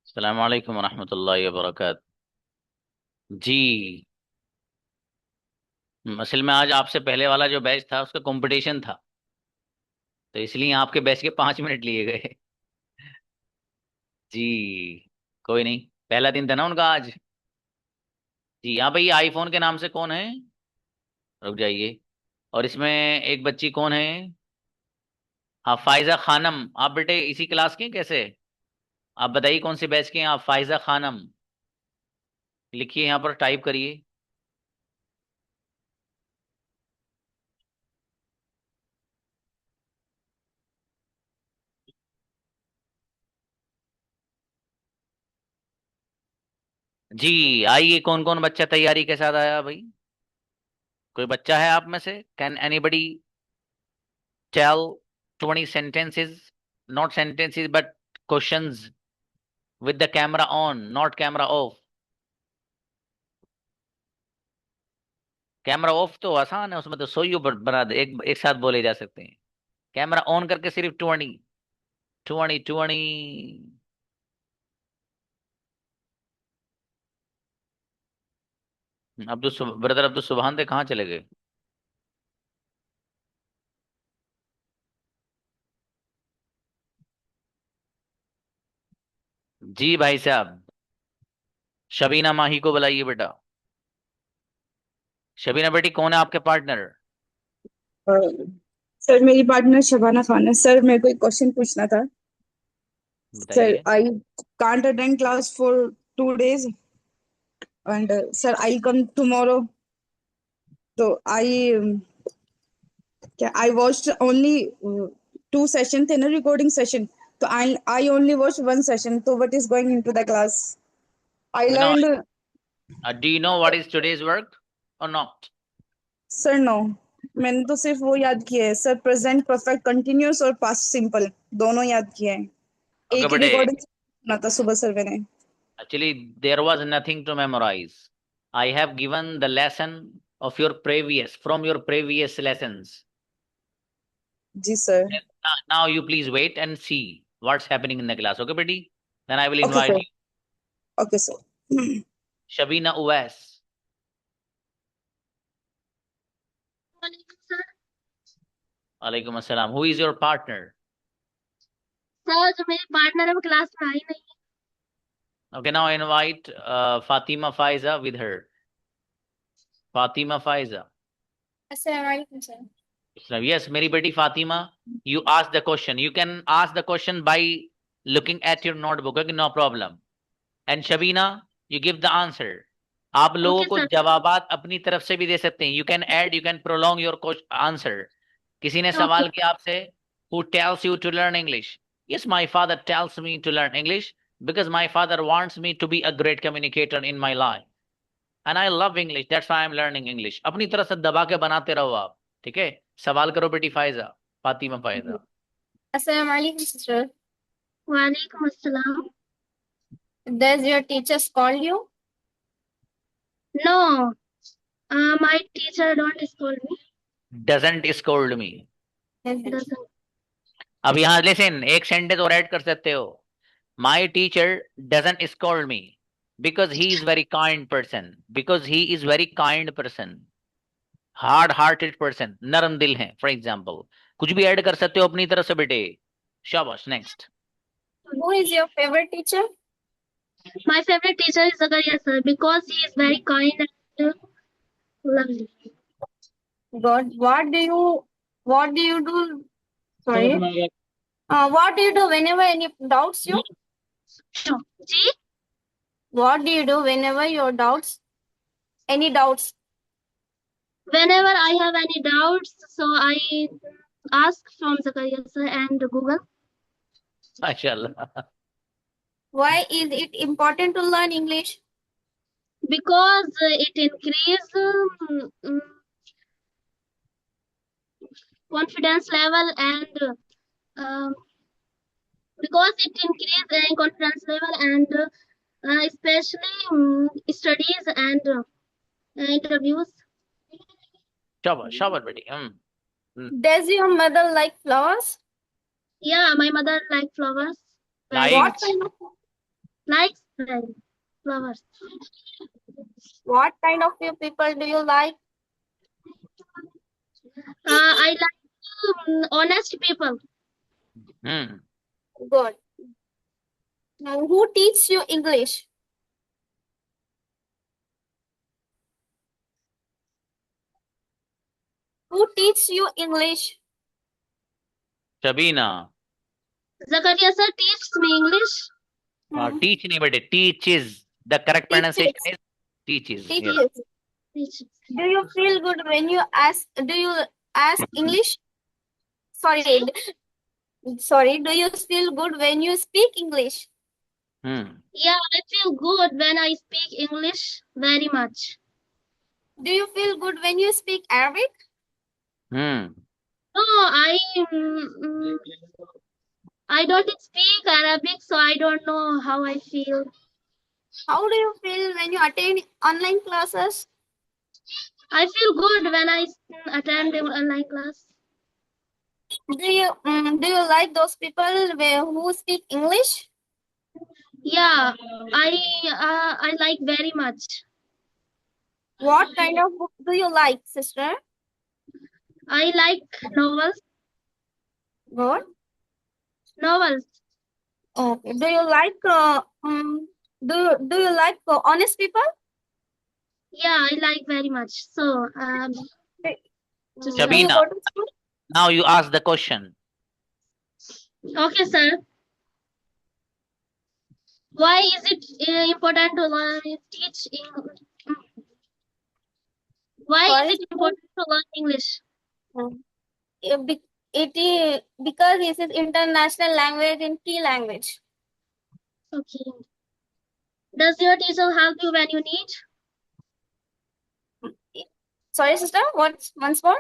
अस्सलाम वालेकुम वरहमतुल्लाहि वबरकात। जी, असल में आज आपसे पहले वाला जो बैच था उसका कंपटीशन था, तो इसलिए आपके बैच के 5 मिनट लिए गए। जी, कोई नहीं, पहला दिन था ना उनका आज। जी हाँ भाई, आईफोन के नाम से कौन है? रुक जाइए। और इसमें एक बच्ची कौन है? हाँ, फाइजा खानम। आप बेटे इसी क्लास के हैं कैसे? आप बताइए कौन से बैच के हैं आप? फाइजा खानम लिखिए, यहाँ पर टाइप करिए। जी, आइए, कौन कौन बच्चा तैयारी के साथ आया भाई? कोई बच्चा है आप में से? Can anybody tell 20 sentences, not sentences, but questions with the camera on, not camera off. Camera off तो आसान है, उसमें तो सोइयो बना दे, एक साथ बोले जा सकते हैं। कैमरा ऑन करके सिर्फ 20, 20, 20। ब्रदर अब्दुल सुबहान दे कहाँ चले गए? जी भाई साहब, शबीना माही को बुलाइए बेटा। शबीना बेटी, कौन है आपके पार्टनर? अ, सर मेरी पार्टनर शबाना खान है। सर मेरे को एक क्वेश्चन पूछना था। सर बताइए। I can't attend class for 2 days and sir I come tomorrow. तो आई क्या आई वॉच्ड ओनली 2 सेशन थे ना, रिकॉर्डिंग सेशन। तो आई ओनली वॉच 1 सेशन। तो what is going into the class? I know, learned. Do you know what is today's work और not? Sir no, मैंने तो सिर्फ वो याद किया है सर, प्रेजेंट परफेक्ट कंटिन्यूअस और पास्ट सिंपल दोनों याद किए हैं। ओके एक ही बेटे, रिकॉर्डिंग सुना था सुबह सर मैंने। actually, there was nothing to memorize. I have given the lesson of your previous, from your previous lessons. जी सर। Now you please wait and see what's happening in the class. Okay, buddy? Then I will okay invite sir. you. Okay sir. Shabina Uwais. वालेकुम sir. Alaikum assalam. Who is your partner? Sir जो मेरी partner है वो class में आई नहीं Okay, now invite Fatima Faiza with her. Fatima Faiza. है। अस्सलाम वालेकुम सर। Islam. Yes, मेरी बेटी Fatima, you ask the question. You can ask the question by looking at your notebook. Okay, no problem. And Shabina, you give the answer. आप लोगों okay को sir. जवाबात अपनी तरफ से भी दे सकते हैं। You can add, you can prolong your answer. किसी ने ओके। सवाल किया आपसे, who tells you to learn English? Yes, my father tells me to learn English because my father wants me to be a great communicator in my life and I love English, that's why I am learning English. अपनी तरफ से दबा के बनाते रहो आप। ठीक है, सवाल करो बेटी फाइजा, फातिमा फाइजा। अस्सलाम वालेकुम सर। वालेकुम अस्सलाम। Does your teacher scold you? No, my teacher don't scold me. Doesn't scold me. Yes, doesn't. अब यहाँ लिसन, एक सेंटेंस और ऐड कर सकते हो। My teacher doesn't scold me because he is very kind person. Because he is very kind person. Hard hearted person. नरम दिल है, for example. कुछ भी ऐड कर सकते हो अपनी तरफ से बेटे। शाबाश, next. Who is your favorite teacher? My favorite teacher is Zakaria sir because he is very kind and lovely. God, what do you do? Sorry. What do you do whenever any doubts you? Sure. जी? What do you do whenever your doubts? Any doubts? Whenever I have any doubts, so I ask from Zakaria sir and Google. माशाल्लाह। Why is it important to learn English? Because it increase confidence level and um, because it increase confidence level and especially studies and interviews. शाबाश शाबाश बेटी। Does your mother like flowers? Yeah, my mother like flowers. What like. kind of Likes flowers. What kind of people do you like? I like honest people. Hmm. Good. Now, who teaches you English? Who teaches you English? Shabina. Zakaria sir teaches me English. Teach नहीं बेटे, teaches. The correct pronunciation is teaches. Yes. Teaches. Do you feel good when you ask? Do you ask English? Sorry, do you feel good when you speak English? Yeah, I feel good when I speak English very much. Do you feel good when you speak Arabic? No, I don't speak Arabic, so I don't know how I feel. How do you feel when you attend online classes? I feel good when I attend the online class. Do you like those people who speak English? Yeah, I like very much. What kind of book do you like, sister? I like novels. What? Novels. Okay. Do you like do you like honest people? Yeah, I like very much. So do you Shabina, go to school? now you ask the question. Okay, sir. Why is it important to learn teach English? Why is it important to learn English? It is because it is international language and key language. Okay. Does your teacher help you when you need? Sorry, sister. What? Once more.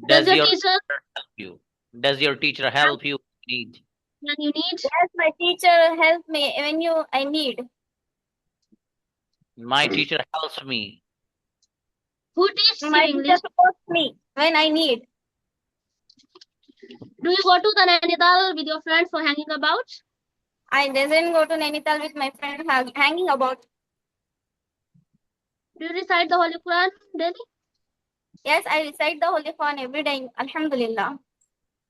Does your teacher help you? Does your teacher help you need? when you need? Yes, my teacher helps me when I need. My teacher helps me. Who teaches my you English? Supports me when I need. Do you go to the Nainital with your friends for hanging about? I doesn't go to Nainital with my friends hanging about. Do you recite the Holy Quran daily? Yes, I recite the Holy Quran every day. Alhamdulillah.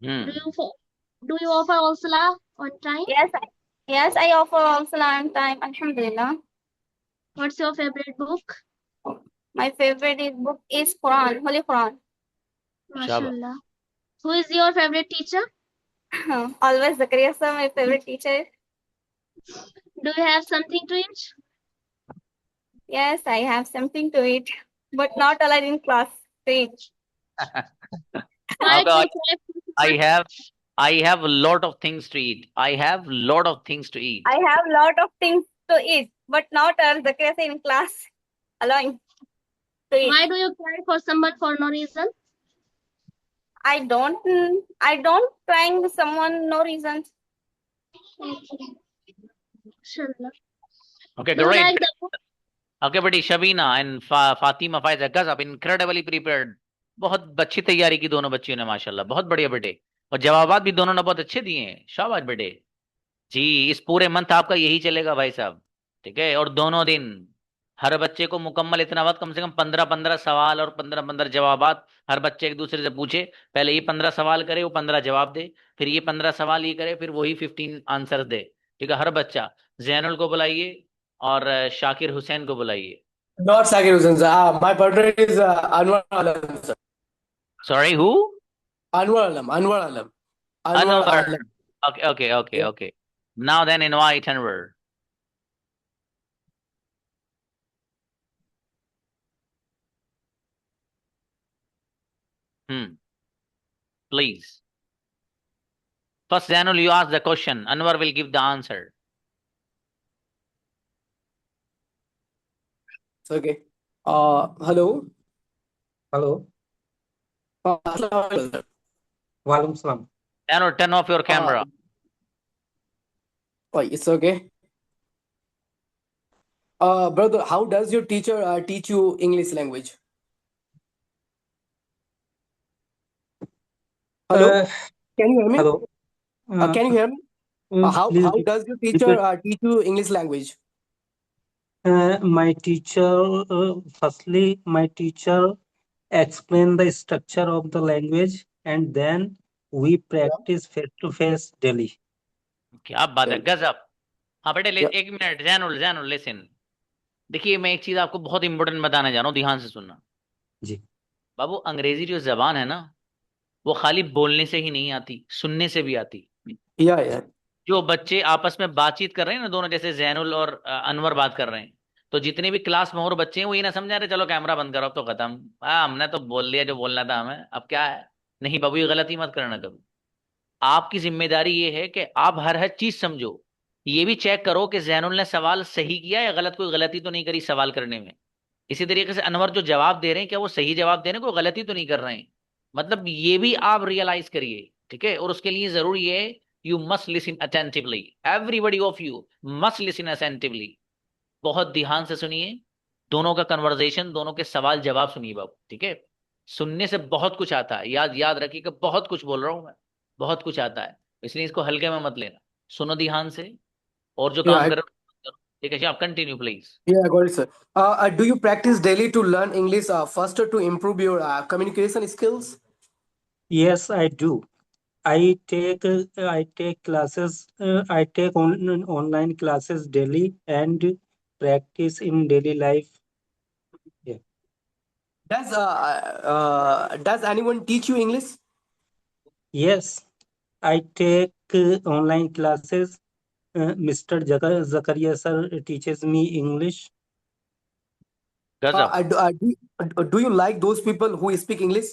Do you offer all salah on time? Yes, I offer all salah on time. Alhamdulillah. What's your favorite book? My favorite book is Quran, Holy Quran. MashaAllah. Who is your favorite teacher? Always Zakaria sir, my favorite teacher. Do you have something to eat? Yes, I have something to eat, but not allowed in class to eat. I have a lot of things to eat. I have lot of things to eat. I have lot of things to eat, but not Zakaria sir in class allowing to eat. Why do you cry for someone for no reason? I don't crying with someone no reason. Okay, great. Okay, buddy, Shabina and Fatima Faiza Gazab, incredibly prepared. बहुत अच्छी तैयारी की दोनों बच्चियों ने माशाल्लाह, बहुत बढ़िया बेटे। और जवाबात भी दोनों ने बहुत अच्छे दिए हैं, शाबाश बेटे जी। इस पूरे मंथ आपका यही चलेगा भाई साहब, ठीक है। और दोनों दिन हर बच्चे को मुकम्मल इतना वक्त, कम से कम 15-15 सवाल और 15-15 जवाबात हर बच्चे एक दूसरे से पूछे। पहले ये 15 सवाल करे, वो 15 जवाब दे, फिर ये 15 सवाल ये करे, फिर वही 15 आंसर दे, ठीक है। हर बच्चा, जैनुल को बुलाइए और शाकिर हुसैन को बुलाइए। Not Shakir Hussain, sir. My partner is Anwar Alam, sir. Sorry, who? Anwar Alam. Anwar. Okay. Now then, invite Anwar. Please. First, Zainul, you ask the question. Anwar will give the answer. Okay. Hello. Hello. Walaikum salam. Anwar, turn off your camera. It's okay. Brother, how does your teacher teach you English language? Hello. Can you hear me? Hello. Can you hear me? How Please does your teacher repeat. teach you English language? My teacher, firstly, my teacher explained the structure of the language, and then we Yeah. practice face to face daily. क्या बात है, Yeah. गजब। हाँ बेटे Yeah. एक minute, Zainul Zainul listen. देखिए मैं एक चीज आपको बहुत इंपॉर्टेंट बताने जा रहा हूँ, ध्यान से सुनना। जी। बाबू अंग्रेजी जो जबान है ना, वो खाली बोलने से ही नहीं आती, सुनने से भी आती। Yeah. Yeah. जो बच्चे आपस में बातचीत कर रहे हैं ना दोनों, जैसे जैनुल और अनवर बात कर रहे हैं, तो जितने भी क्लास में और बच्चे हैं वो ये ना समझा रहे चलो कैमरा बंद करो अब तो खत्म, हमने तो बोल दिया जो बोलना था हमें, अब क्या है। नहीं बाबू, ये गलती मत करना कभी। आपकी जिम्मेदारी ये है कि आप हर हर चीज समझो। ये भी चेक करो कि जैनुल ने सवाल सही किया या गलत, कोई गलती तो नहीं करी सवाल करने में। इसी तरीके से अनवर जो जवाब दे रहे हैं, क्या वो सही जवाब दे रहे हैं, कोई गलती तो नहीं कर रहे हैं। मतलब ये भी आप रियलाइज करिए, ठीक है। और उसके लिए जरूरी है, you must listen attentively, everybody of you must listen attentively. बहुत ध्यान से सुनिए, दोनों का कन्वर्सेशन, दोनों के सवाल जवाब सुनिए बाबू, ठीक है। सुनने से बहुत कुछ आता है, याद याद रखिए कि बहुत कुछ बोल रहा हूं मैं, बहुत कुछ आता है, इसलिए इसको हल्के में मत लेना। सुनो ध्यान से, और जो Yeah. काम करो ठीक है। आप continue please. Yeah, I got it, sir. Do you practice daily to learn English faster to improve your communication skills? Yes, I do. I take classes. I take online classes daily and practice in daily life. Yeah. Does anyone teach you English? Yes, I take online classes. Mr. Zakaria sir teaches me English. गजब। Do you like those people who speak English?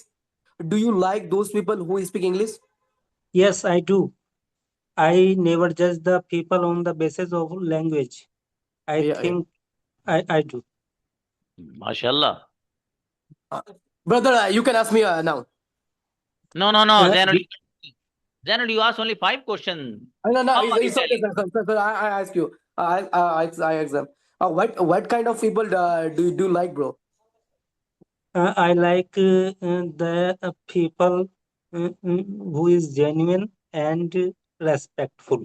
Do you like those people who speak English? Yes, I do. I never judge the people on the basis of language. I Yeah, yeah. think I do. माशाल्लाह। Uh, Brother, you can ask me now. No no no, Uh, Zainul, do- Zainul, you asked only 5 questions. No, no, How are you it's okay, telling? sir. I ask you. I exam. What kind of people do you like, bro? I like the people who is genuine and respectful.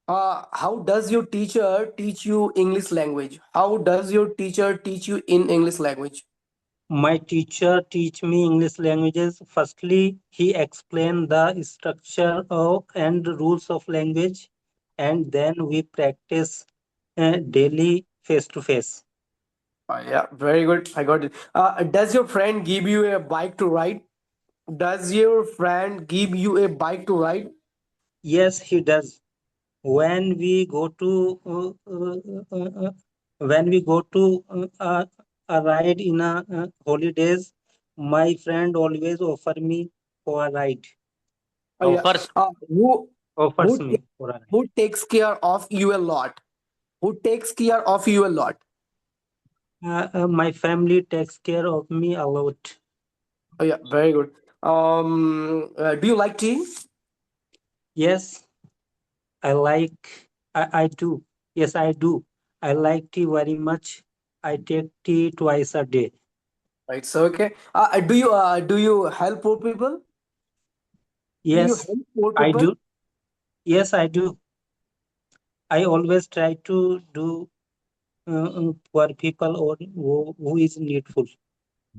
How does your teacher teach you English language? How does your teacher teach you in English language? My teacher teach me English languages. Firstly, he explained the structure of and rules of language, and then we practice daily face to face. Yeah, very good. I got it. Does your friend give you a bike to ride? Does your friend give you a bike to ride? Yes, he does. When we go to a ride in holidays, my friend always offer me for a ride. Oh, yeah. First, Offers Who me for a ride. who takes care of you a lot? Who takes care of you a lot? My family takes care of me a lot. Oh, yeah, very good. Do you like tea? Yes, I do. Yes, I do. I like tea very much. I take tea twice a day. Right. So okay. Do you help poor people? Do you Yes, help poor I people? do. Yes, I do. I always try to do for people or who is needful.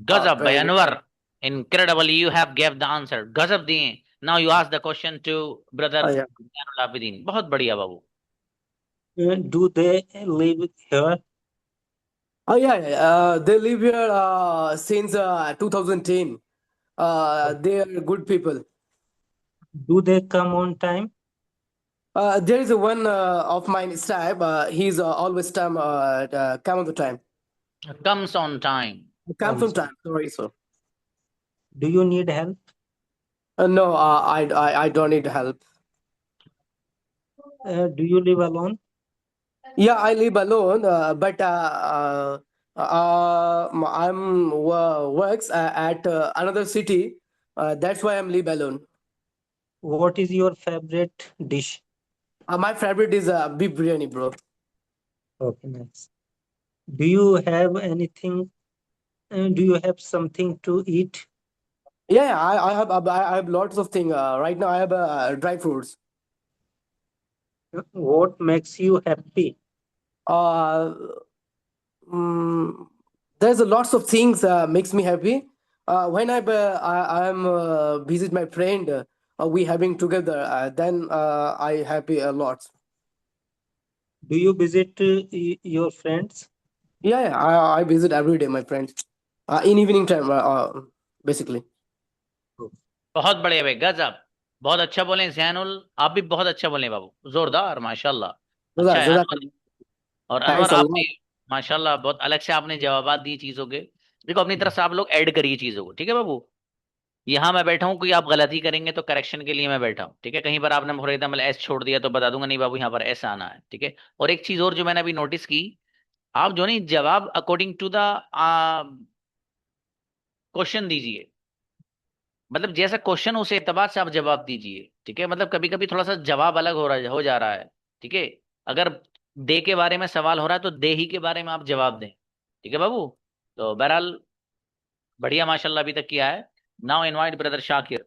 Gazab by Very good. Anwar. Incredibly, you have gave the answer. Gazab दिए। Now you ask the question to brother Yeah. Zainul Abidin. बहुत बढ़िया बाबू। Do they live here? Oh yeah, yeah. They live here since 2010. They are good people. Do they come on time? There is a one of mine staff. He's always come on the time. Comes on time. Comes on time. Sorry, sir. Do you need help? No, I don't need help. Do you live alone? Yeah, I live alone, but works at another city. That's why I'm live alone. What is your favorite dish? My favorite is beef biryani, bro. Okay, nice. Do you have anything? Do you have something to eat? Yeah, I have lots of things. Right now, I have dry fruits. What makes you happy? Uh, mm, there's a lots of things makes me happy. When I'm visit my friend, we having together. Then I happy a lot. Do you visit your friends? Yeah, I visit every day my friends. In evening time, basically. बहुत बढ़िया भाई, गजब। बहुत अच्छा बोले जैनुल। आप भी बहुत अच्छा बोले बाबू, जोरदार, माशाल्लाह। अच्छा है Jazakallah. अनवर। और अनवर Thanks a आप lot. भी माशाल्लाह बहुत अलग से आपने जवाब दिए चीजों के। देखो अपनी तरफ से आप लोग ऐड करिए चीजों को, ठीक है बाबू। यहाँ मैं बैठा हूँ, कोई आप गलती करेंगे तो करेक्शन के लिए मैं बैठा हूँ, ठीक है। कहीं पर आपने फॉर एग्जाम्पल एस छोड़ दिया तो बता दूंगा नहीं बाबू यहाँ पर एस आना है, ठीक है। और एक चीज और जो मैंने अभी नोटिस की, आप जो नहीं जवाब अकॉर्डिंग टू द क्वेश्चन दीजिए। मतलब जैसा क्वेश्चन उस एतबार से आप जवाब दीजिए, ठीक है। मतलब कभी कभी थोड़ा सा जवाब अलग हो जा रहा है, ठीक है। अगर दे के बारे में सवाल हो रहा है तो दे ही के बारे में आप जवाब दें, ठीक है बाबू। तो बहरहाल बढ़िया माशाल्लाह अभी तक किया है। Now invite brother Shakir.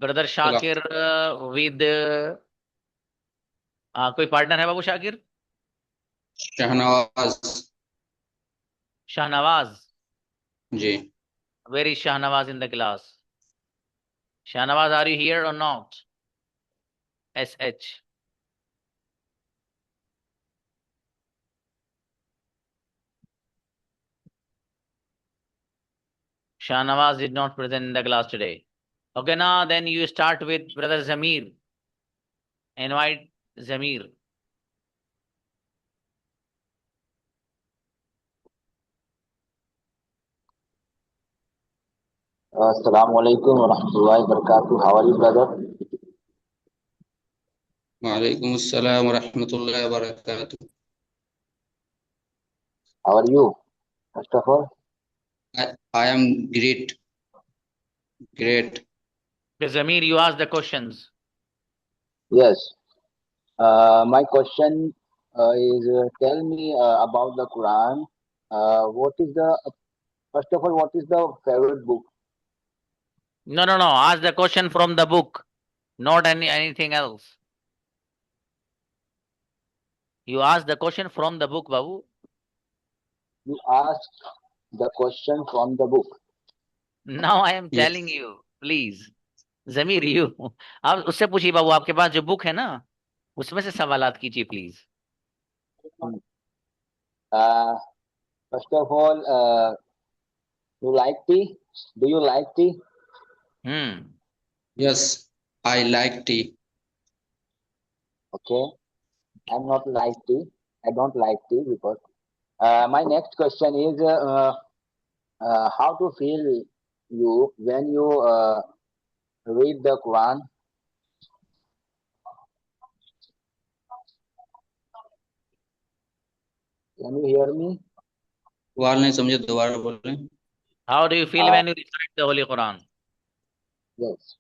Brother सलाम। शाकिर विद कोई पार्टनर है बाबू शाकिर? शहनवाज। शाहनवाज। जी। Where is Shahnawaz in the class? Shahnawaz are you here or not? S H. Shahnawaz did not present in the class today. Okay, now then you start with brother Zamir. Invite Zamir. Assalamu alaikum wa rahmatullahi wa barakatuh. How are you, brother? वालेकुम अस्सलाम वरहमतुल्लाहि वबरकातुह। How are you? First of all, I am great. Great. Okay, Zamir, you ask the questions. yes. My question is tell me about the Quran. What is the first of all, what is the favorite book? No, no, no. Ask the question from the book, not anything else. You ask the question from the book, Babu. You asked the question from the book. Now I am telling Yes. you, please. Zamir, you. आप उससे पूछिए बाबू, आपके पास जो book है ना, उसमें से सवालात कीजिए please. Uh, First of all, you like tea? Do you like tea? Yes. I like tea. Okay. I'm not like tea. I don't like tea because my next question is how to feel you when you read the Quran. Can you hear me? सवाल नहीं समझे, दोबारा बोलें। How do you feel when you recite the Holy Quran? Yes.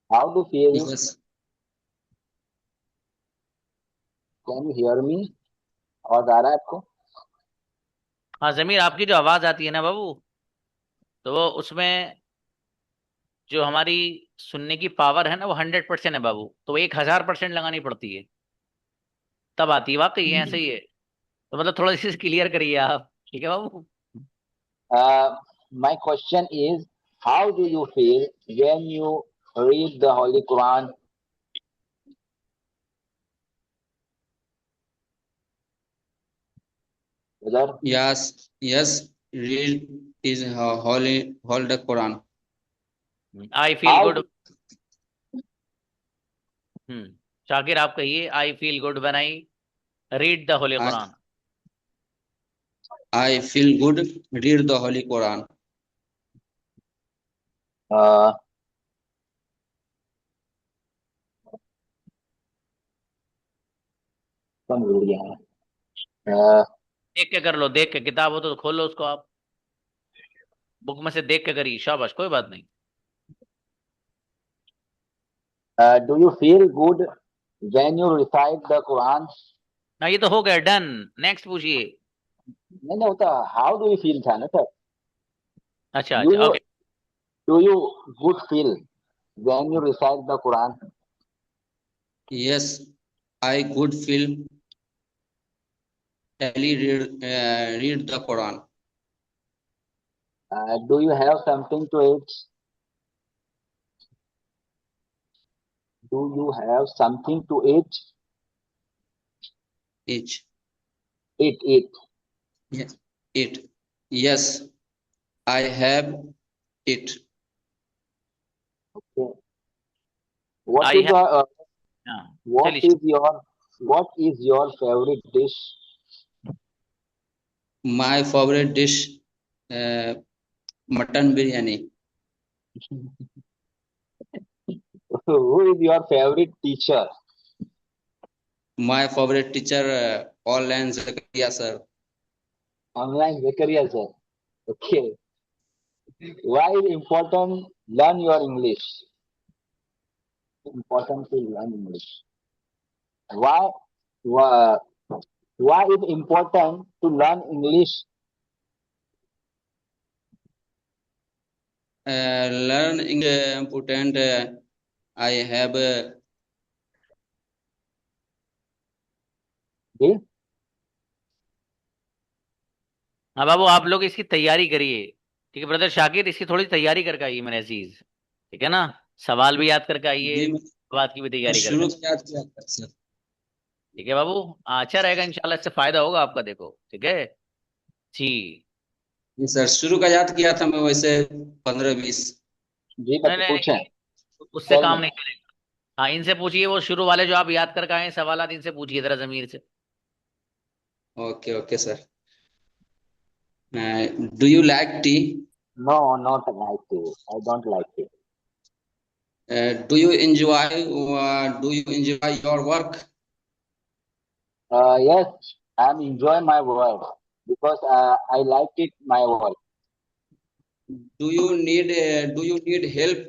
How to feel? Yes. Can you hear me? आवाज आ रहा है आपको? हाँ जमीर, आपकी जो आवाज आती है ना बाबू, तो वो उसमें जो हमारी सुनने की पावर है ना वो 100% है बाबू, तो वो 1000% लगानी पड़ती है तब आती है। वाकई ये ऐसे ही है। तो मतलब थोड़ा इसे क्लियर करिए आप, ठीक है बाबू। My question is, how do you feel when you read the Holy Quran? Brother, Yes. Yes. Read is hold the Quran. I feel how? Good. Shakir आप कहिए, I feel good when I read the Holi Quran. I feel good. Read the Holy Quran. Uh, कम भूल गया है। देख के कर लो, देख के, किताब हो तो खोलो उसको आप, बुक में से देख के करिए, शाबाश, कोई बात नहीं। Do you feel good when you recite the Quran? ना ये तो हो गया, डन। नेक्स्ट पूछिए। नहीं नहीं होता, हाउ डू यू फील था ना सर. अच्छा डू अच्छा, you okay. Do you good feel when you recite the Quran? Yes, I could feel daily read the Quran. Do you have something to eat? Do you have something to eat? Each. Eat. Yes. It. Yes, I have it. Okay. What I is have, your हाँ what चलिए। is your what is your favorite dish? My favorite dish, uh, mutton biryani. Who is your favorite teacher? My favorite teacher, All-in Zakaria sir. Online Zakaria sir. Okay. Why is important learn your English? Important to learn English. Why why, why is important to learn English? Learn English important. I have जी? हाँ बाबू, आप लोग इसकी तैयारी करिए, ठीक है brother Shakir, इसकी थोड़ी तैयारी करके आइए मेरे अजीज, ठीक है ना। सवाल भी याद करके आइए, जी बात की भी मैं तैयारी करके, शुरू से याद किया था सर। ठीक है बाबू। अच्छा रहेगा इंशाल्लाह, इससे फायदा होगा आपका, देखो ठीक है जी। जी सर, शुरू का याद किया था मैं, वैसे 15-20। जी नहीं बच्चे नहीं पूछें. नहीं, उससे टेल काम मी. नहीं करेगा। हाँ इनसे पूछिए, वो शुरू वाले जो आप याद करके आए हैं सवाल, इनसे पूछिए जरा जमीर से। Okay okay sir. Do you like T? No, not like it. I don't like it. Do you enjoy your work? Yes, I'm enjoying my work because I like it my work. Do you need help?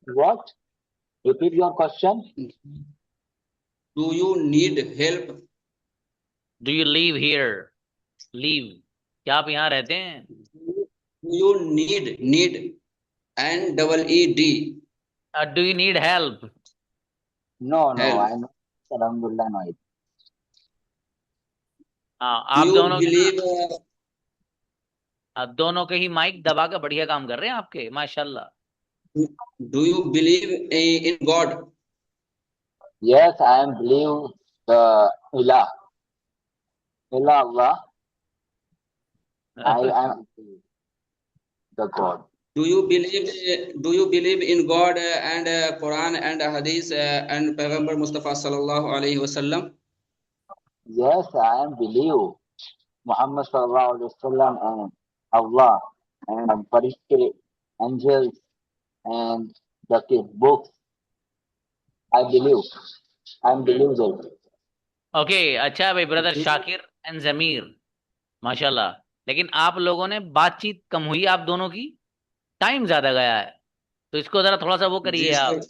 What? Repeat your question. Do you need help? Do you leave here, leave, क्या आप यहाँ रहते हैं? Do you need NEED do you need help? No, help? I'm not. Alhamdulillah, no. हाँ Do आप you दोनों के ना, believe आप दोनों के ही माइक दबा के बढ़िया काम कर रहे हैं आपके, माशाल्लाह। do you believe in God? Yes, I am believe the Ilah. Ilah Allah. I am the God. Do you believe in God and Quran and Hadith and Payghambar Mustafa sallallahu alaihi wasallam? Yes, I am believe Muhammad sallallahu alaihi wasallam and Allah and Farishte, angels and the books. I believe. I am believe that. Okay अच्छा भाई, brother Shakir and जमीर, माशाल्लाह। लेकिन आप लोगों ने बातचीत कम हुई आप दोनों की, टाइम ज्यादा गया है, तो इसको जरा थोड़ा सा वो जी करिए सर। आप,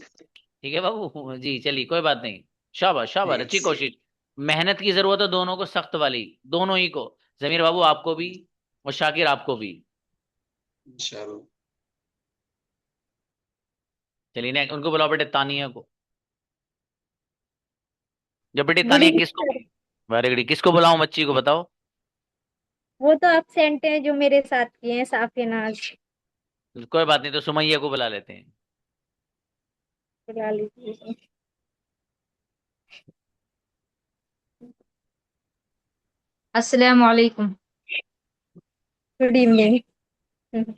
ठीक है बाबू जी। चलिए कोई बात नहीं, शाबाश शाबाश, अच्छी कोशिश। मेहनत की जरूरत है दोनों को, सख्त वाली, दोनों ही को, जमीर बाबू आपको भी और शाकिर आपको भी। इंशाल्लाह। चलिए ने उनको बुलाओ बेटे, तानिया को। जब बेटे गुड तानिया इवनिंग किसको, सर। वेरी गुड, किसको बुलाऊं बच्ची को बताओ? वो तो एब्सेंट हैं जो मेरे साथ किए हैं, साफिया नाज। कोई बात नहीं, तो सुमैया को बुला लेते हैं। बुला लीजिए। अस्सलाम वालेकुम। Good evening. चलिए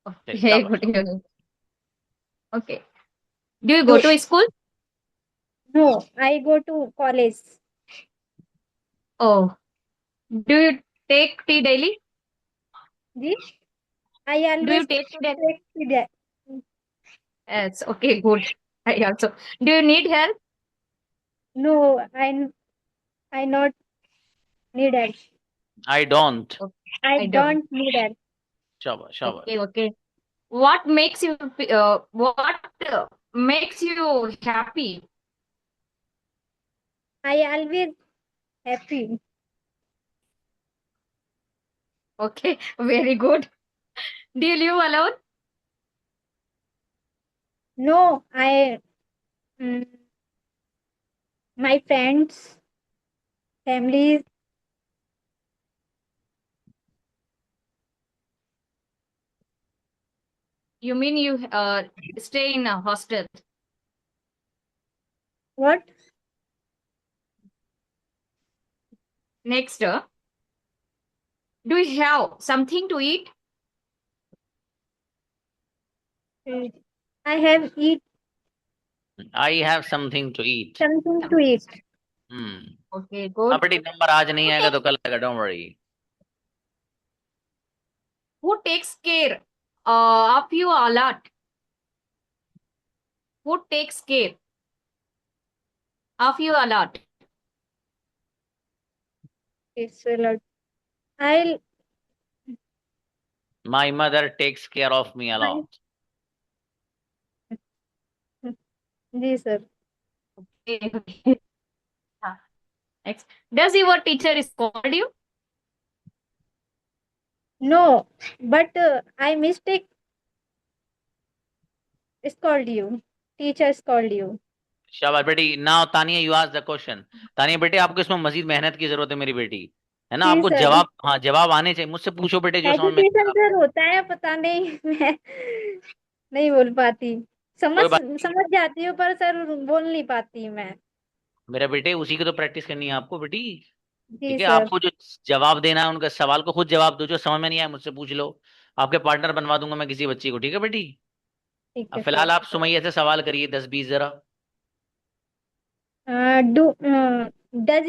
Okay, शाबाश good शाबाश। evening. Okay. Do you go to school? No, I go to college. Oh, do you take tea daily? Ji? I Do always you take tea daily? take tea there. Yes, okay, good. I also. Do you need help? No, I not need help. I don't, Okay, I I don't. don't need help. शाबाश शाबाश। Okay, okay. What makes you makes you happy? I always happy. Okay, very good. Do you live alone? No, my friends, families. You mean you stay in a hostel? What? Next, do you have something to eat? I have eat I have something to eat. something to eat. Okay, हाँ good. बेटी, number आज नहीं आएगा तो कल आएगा, don't worry. Who takes care of you a lot? Who takes care of you a lot? It's a lot. I'll. My mother takes care of me a lot. जी sir. Okay, okay. Next. Does your teacher scold you? No, but I mistake scold you. Teacher scold you. शाबाश बेटी. Now Tania, you ask the question. Tania बेटे, आपको इसमें मजीद मेहनत की जरूरत है मेरी बेटी, है ना. जी आपको सर. जवाब, हाँ जवाब आने चाहिए. मुझसे पूछो बेटे जो समझ में नहीं एजुकेशन आ सर होता है, पता नहीं मैं नहीं बोल पाती. समझ कोई बात नहीं. समझ जाती हूँ पर सर बोल नहीं पाती मैं. मेरा बेटे, उसी की तो प्रैक्टिस करनी है आपको बेटी. जी ठीक है, सर. आपको जो जवाब देना है उनका सवाल को खुद जवाब दो. जो समझ में नहीं आया मुझसे पूछ लो. आपके पार्टनर बनवा दूंगा मैं किसी बच्ची को. ठीक है बेटी. ठीक अब है फिलहाल सर. आप सुमैया से सवाल करिए 10-20 जरा. Do does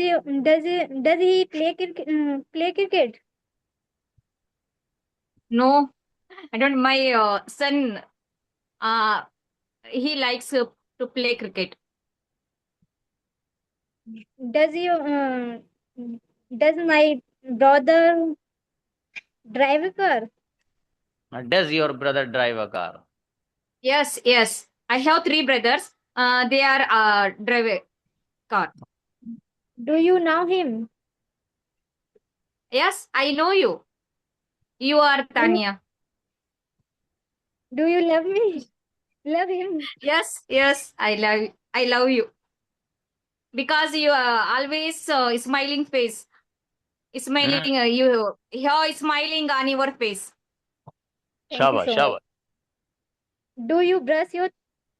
he play cricket? No, I don't. My son, uh, he likes to play cricket. Does you does my brother drive a car? Does your brother drive a car? Yes, yes. I have three brothers. They are drive a car. Do you know him? Yes, I know you. You are Tanya. Do you love me? Love him? Yes, yes. I love you because you are always smiling face. Smiling. You are smiling on your face. Thank you शाबाश so much. शाबाश. Do you brush your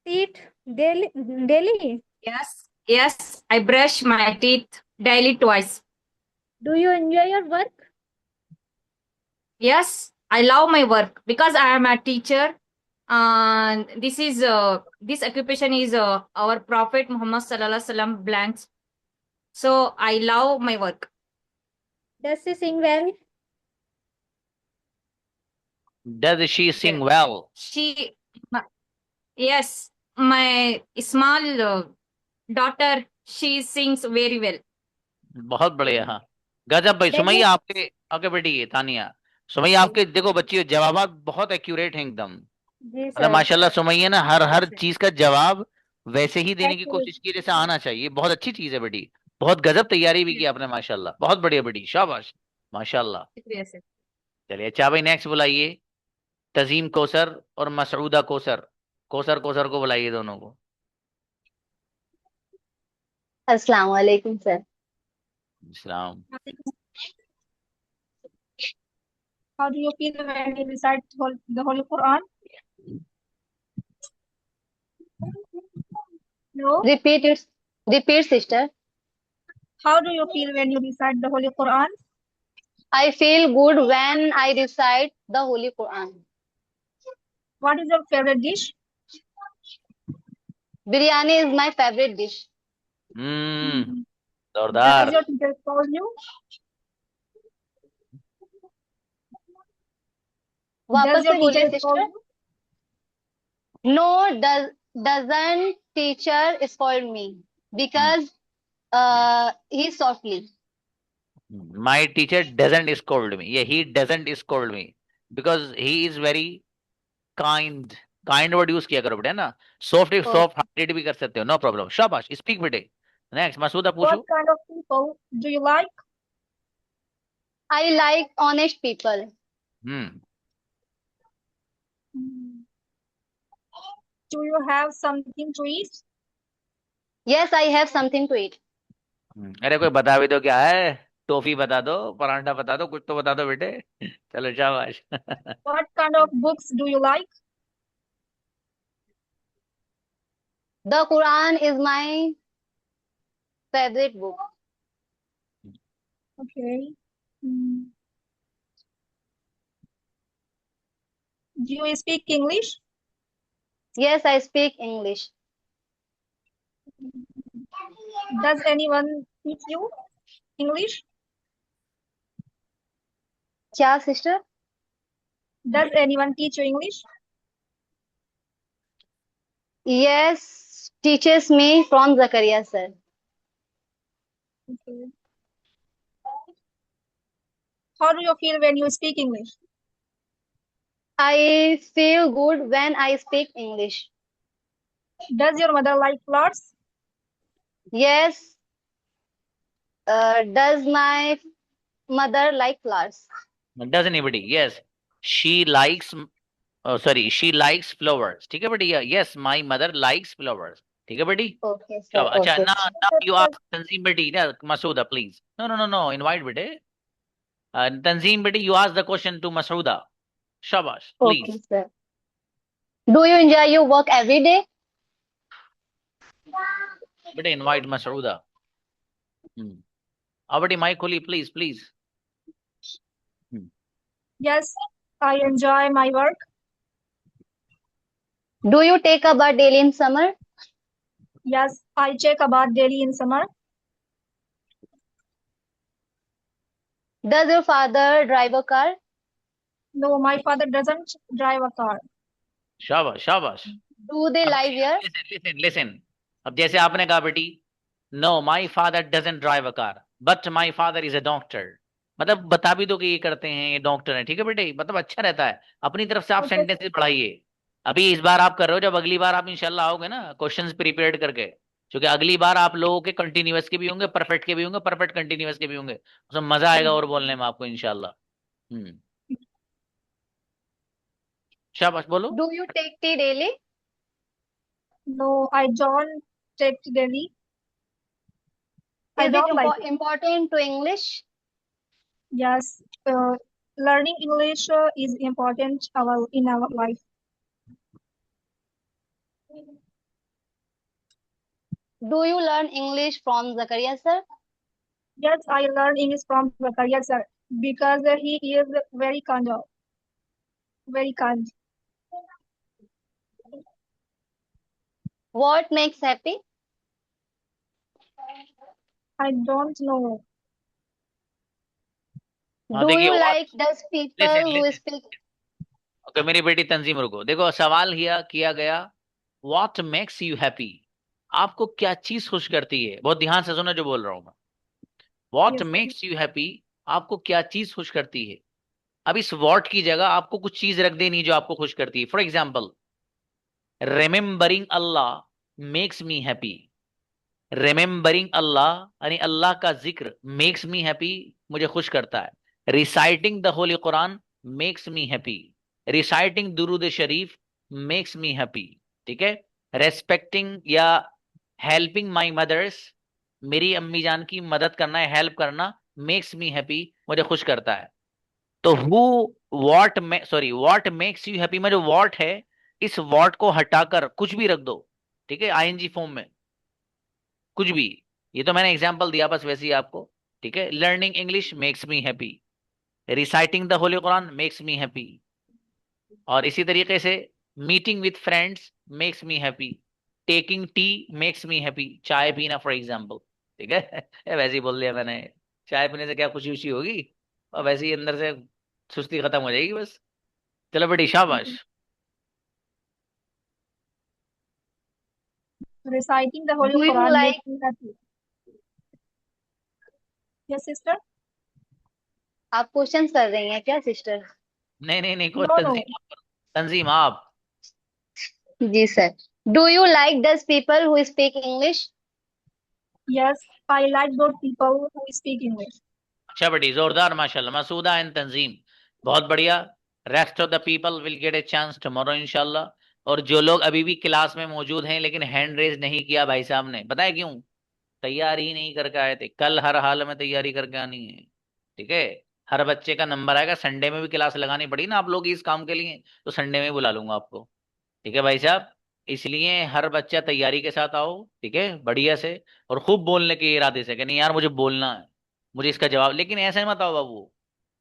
teeth daily? Daily? Yes, yes. I brush my teeth daily twice. Do you enjoy your work? Yes, I love my work because I am a teacher. And this occupation is our Prophet Muhammad Sallallahu Alaihi Wasallam blanks. So I love my work. Does she sing well? Does she sing well? Yes, my small daughter, she sings very well. बहुत बढ़िया. हाँ, गजब भाई. सुमैया आपके, okay बेटी, ये तानिया. सुमैया आपके देखो बच्ची, जवाब बहुत एक्यूरेट हैं एकदम. जी मतलब सर. माशाल्लाह सुमैया ना हर चीज का जवाब वैसे ही देने की कोशिश की जैसे आना चाहिए. बहुत अच्छी चीज है बेटी. बहुत गजब तैयारी भी की आपने माशाल्लाह. बहुत बढ़िया बेटी, शाबाश माशाल्लाह. शुक्रिया सर. चलिए अच्छा भाई, नेक्स्ट बुलाइए तजीम कोसर और मसऊदा कोसर. कोसर कोसर को बुलाइए दोनों को. अस्सलाम वालेकुम sir. Islam. How do you feel when you recite the Holy Quran? No. Repeat, sister. How do you feel when you recite the Holy Quran? I feel good when I recite the Holy Quran. What is your favorite dish? Biryani is my favorite dish. जोरदार. Does your teacher scold you? वापस Does your से बोलिए teacher scold sister. you? No, doesn't teacher scold me because he softly. My teacher doesn't scold me. Yeah, he doesn't scold me because he is very kind. Kind word use किया करो बेटे, है ना. Soft hearted भी कर सकते हो, no problem. शाबाश, स्पीक बेटे. नेक्स्ट मसूदा पूछो. What kind of people do you like? I like honest people. Hmm Do you have something to eat? Yes, I have something to eat. अरे कोई बता भी दो क्या है, टॉफी बता दो, परांठा बता दो, कुछ तो बता दो बेटे। चलो शाबाश। What kind of books do you like? The Quran is my favorite book. Okay. Mm. Do you speak English? Yes, I speak English. Does anyone teach you English? क्या sister? Does anyone teach you English? Yes, teaches me from Zakaria sir. Okay. How do you feel when you speak English? I feel good when I speak English. Does your mother like flowers? Yes. Does my mother like flowers? Does anybody? Yes, she likes. Oh, sorry, she likes flowers. ठीक है बेटी? Yes, my mother likes flowers. ठीक है बेटी? Okay, sir. चलो अच्छा, Okay. now you ask Tanzim बेटी ना, Masouda please. No, invite बेटे. Tanzim बेटी, you ask the question to Masouda. Shabash, please. Okay, sir. Do you enjoy your work every day? बेटे invite Masouda. बेटी mic खोली please. Yes, I enjoy my work. Do you take a bath daily in summer? Yes, I take a bath daily in summer. Does your father drive a car? No, my father doesn't drive a car. शाबाश। Do they live here? Listen. अब जैसे आपने कहा बेटी, know my father doesn't drive a car but my father is a doctor, मतलब बता भी दो कि ये करते हैं, ये डॉक्टर है। ठीक है बेटे? मतलब अच्छा रहता है, अपनी तरफ से आप Okay. सेंटेंसेस बढ़ाइए। अभी इस बार आप कर रहे हो, जब अगली बार आप इंशाल्लाह आओगे ना क्वेश्चंस प्रिपेयर्ड करके, क्योंकि अगली बार आप लोगों के कंटिन्यूअस के भी होंगे, परफेक्ट के भी होंगे, परफेक्ट कंटिन्यूअस के भी होंगे, उसमें मजा आएगा और बोलने में आपको इंशाल्लाह। शाबाश, बोलो। Do you take tea daily? No, I don't take daily. I Is it don't like it. important to English? Yes, learning English is important in our life. Do you learn English from Zakaria sir? Yes, I learn English from Zakaria sir because he is very kind. Very kind. What makes happy? I don't know. Do you like those people who speak? Okay मेरी बेटी तंजीम, रुको। देखो सवाल किया गया, what makes you happy, आपको क्या चीज खुश करती है? बहुत ध्यान से सुनो जो बोल रहा हूं मैं। व्हाट मेक्स यू हैप्पी, आपको क्या चीज खुश करती है? अब इस व्हाट की जगह आपको कुछ चीज रख देनी जो आपको खुश करती है। For example, remembering Allah makes me happy. Remembering Allah यानी अल्लाह का जिक्र मेक्स मी हैप्पी, मुझे खुश करता है। Reciting the Holi Quran makes me happy. Reciting दुरूद शरीफ मेक्स मी हैप्पी। ठीक है? रेस्पेक्टिंग या हेल्पिंग माई मदर्स, मेरी अम्मी जान की मदद करना है, हेल्प करना, मेक्स मी हैप्पी, मुझे खुश करता है। तो व्हाट मेक्स यू हैप्पी में जो व्हाट है, इस व्हाट को हटाकर कुछ भी रख दो। ठीक है? आईएनजी फॉर्म में कुछ भी। ये तो मैंने एग्जांपल दिया बस वैसे ही आपको। ठीक है? Learning English makes me happy, reciting the Holi Quran makes me happy, और इसी तरीके से meeting with friends makes me happy, taking tea makes me happy, चाय पीना फॉर एग्जाम्पल। ठीक है? वैसे ही बोल दिया मैंने, चाय पीने से क्या खुशी खुशी होगी, और वैसे ही अंदर से सुस्ती खत्म हो जाएगी बस। चलो बेटी शाबाश। Reciting the Holy Do you Quran like? makes me happy. Yes, sister. आप क्वेश्चंस कर रही हैं क्या सिस्टर? नहीं कोई No, no. तंजीम आप। जी sir. Do you like those people who speak English? Yes, I like those people who speak English. अच्छा बेटी, जोरदार माशाल्लाह। मसूदा एंड तंजीम, बहुत बढ़िया। Rest of the people will get a chance tomorrow इंशाल्लाह। और जो लोग अभी भी क्लास में मौजूद हैं लेकिन हैंड रेज नहीं किया भाई साहब ने, पता है क्यों? तैयारी ही नहीं करके आए थे। कल हर हाल में तैयारी करके आनी है, ठीक है? हर बच्चे का नंबर आएगा। संडे में भी क्लास लगानी पड़ी ना आप लोग इस काम के लिए, तो संडे में बुला लूंगा आपको, ठीक है भाई साहब? इसलिए हर बच्चा तैयारी के साथ आओ, ठीक है, बढ़िया से। और खूब बोलने के इरादे से कि नहीं यार मुझे बोलना है, मुझे इसका जवाब। लेकिन ऐसे मत आओ बाबू,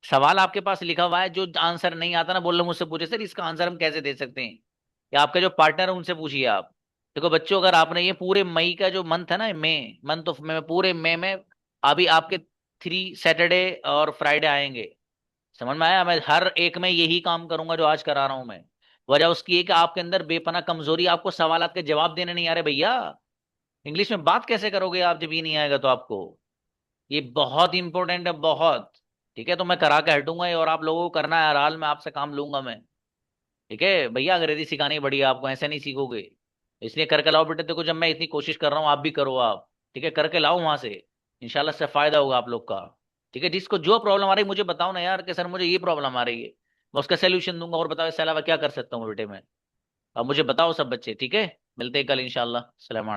सवाल आपके पास लिखा हुआ है, जो आंसर नहीं आता ना, बोल लो मुझसे पूछे सर इसका आंसर हम कैसे दे सकते हैं, या आपके जो पार्टनर है उनसे पूछिए आप। देखो बच्चों, अगर आपने ये पूरे मई का जो मंथ है ना, मई मंथ ऑफ में, पूरे मई में अभी आपके 3 सैटरडे और फ्राइडे आएंगे, समझ में आया? मैं हर एक में यही काम करूंगा जो आज करा रहा हूं मैं। वजह उसकी है कि आपके अंदर बेपना कमजोरी, आपको सवालात के जवाब देने नहीं आ रहे भैया। इंग्लिश में बात कैसे करोगे आप जब ये नहीं आएगा तो आपको? ये बहुत इंपॉर्टेंट है, बहुत। ठीक है, तो मैं करा के हटूंगा ये, और आप लोगों को करना है, हर हाल में आपसे काम लूंगा मैं। ठीक है भैया, अंग्रेजी सिखानी पड़ी है आपको, ऐसे नहीं सीखोगे। इसलिए करके लाओ बेटे। देखो जब मैं इतनी कोशिश कर रहा हूँ, आप भी करो आप, ठीक है? करके लाओ वहां से, इंशाल्लाह से फायदा होगा आप लोग का। ठीक है, जिसको जो प्रॉब्लम आ रही है मुझे बताओ ना यार, कि सर मुझे ये प्रॉब्लम आ रही है, मैं उसका सोल्यूशन दूंगा। और बताओ इसके अलावा क्या कर सकता हूँ बेटे मैं? अब मुझे बताओ सब बच्चे, ठीक है? मिलते हैं कल इंशाल्लाह। अस्सलाम वालेकुम।